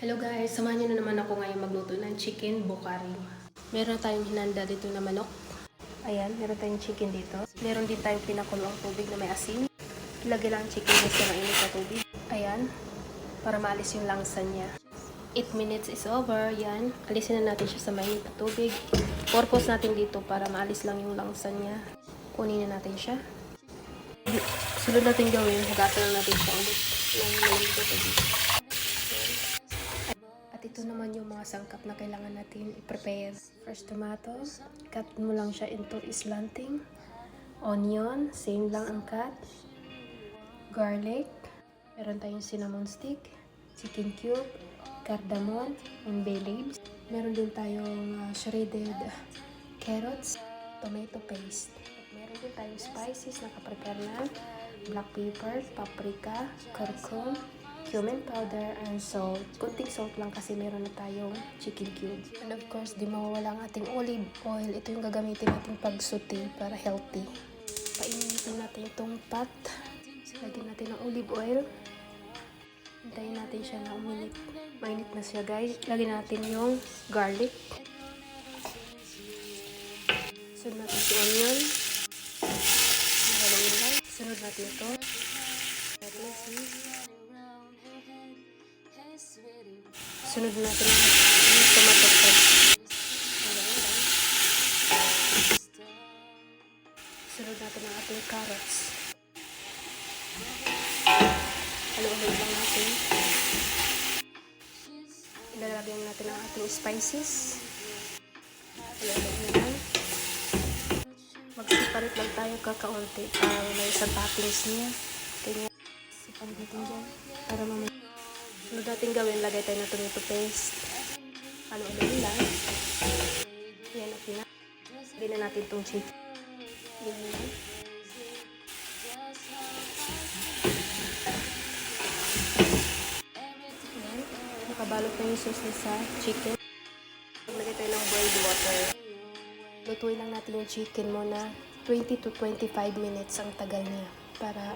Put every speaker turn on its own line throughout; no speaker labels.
Hello guys, samahan niyo na naman ako ngayon magluto ng chicken bokari. Meron tayong hinanda dito na manok. Ayan, meron tayong chicken dito. Meron din tayong pinakuloang tubig na may asin. Ilagay lang ang chicken sa mainit na tubig. Ayan, para maalis yung langsa niya. 8 minutes is over. Yan, alisin na natin siya sa mainit na tubig. Purpose natin dito para maalis lang yung langsa niya. Kunin na natin siya. Sunod natin gawin, hugasan na natin siya ulit. At ito naman yung mga sangkap na kailangan natin i-prepare. First, tomato. Cut mo lang siya into slanting. Onion, same lang ang cut. Garlic. Meron tayong cinnamon stick. Chicken cube. Cardamom. And bay leaves. Meron din tayong shredded carrots. Tomato paste. At meron din tayong spices na kaprepare na. Black pepper, paprika, curcum, cumin powder, and salt. Kunting salt lang kasi meron na tayong chicken cube. And of course, di mawawala ang ating olive oil. Ito yung gagamitin natin pag-sauté para healthy. Painitin natin itong pot. Lagyan natin ng olive oil. Hintayin natin siya na uminit. Mainit na siya guys. Lagyan natin yung garlic. Sunod natin si onion. Sunod natin ito. Sunod natin ang tomato sauce. Sunod natin ang ating carrots. Halo-halo lang natin. Ilalagyan natin ang ating spices. Halo-halo lang. Mag-separate lang tayo kakaunti para may isang toppings niya. Kaya sipan natin dyan para mamaya. Sunod natin gawin, lagay tayo ng tomato paste. Halo-halo lang. Yan, okay na. Lagay na natin itong chicken. Yan. Nakabalot na yung sauce niya sa chicken. Lagay tayo ng boiled water. Lutuin lang natin yung chicken mo na 20 to 25 minutes ang tagal niya para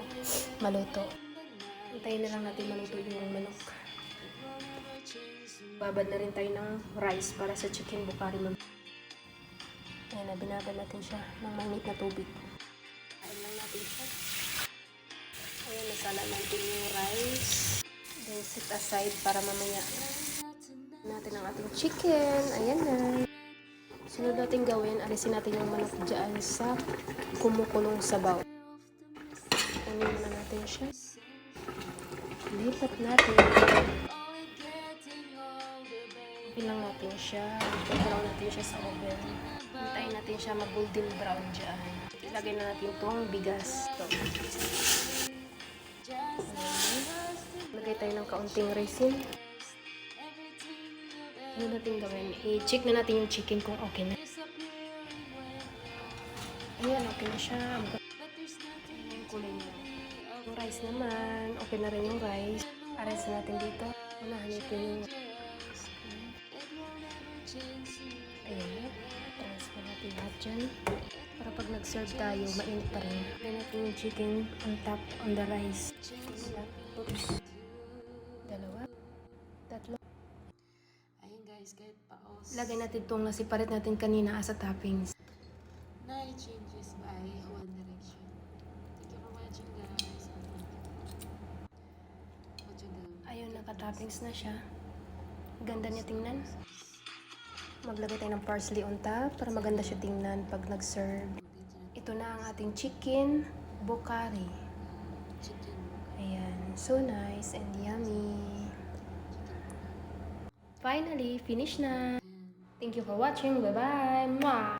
maluto. Hintayin na lang natin maluto yung manok. Babad na rin tayo ng rice para sa chicken bokari. Ayan na, binabad natin siya ng mainit na tubig. Kain lang natin siya. Ayan, nasala natin yung rice. Then set aside para mamaya natin ang ating chicken. Ayan na. Sunod natin gawin, alisin natin yung manok dyan sa kumukulong sabaw. Kunin na natin siya. Lipat natin. Ilang natin siya. Pagkaraw natin siya sa oven. Hintayin natin siya mag-golden brown dyan. Ilagay na natin itong bigas. Lagay tayo ng kaunting resin. Ano natin gawin? I-check na natin yung chicken kung okay na. Ayan, okay na siya. Ayan yung kulay niya. Yung rice naman, okay na rin yung rice. Ares natin dito. Unahan natin yung ayan. Transfer natin lahat dyan. Para pag nag-serve tayo, mainit pa rin. Lagyan natin yung chicken on top on the rice. Oops. Dalawa. Tatlo. Lagay natin itong nasiparit natin kanina as a toppings.
Night changes by One Direction. Thank you for watching guys.
Ayun, naka-toppings na siya. Ganda niya tingnan. Maglagay tayo ng parsley on top para maganda siya tingnan pag nag-serve. Ito na ang ating chicken bokari. Ayan, so nice and yummy. Finally, finish na. Thank you for watching. Bye-bye.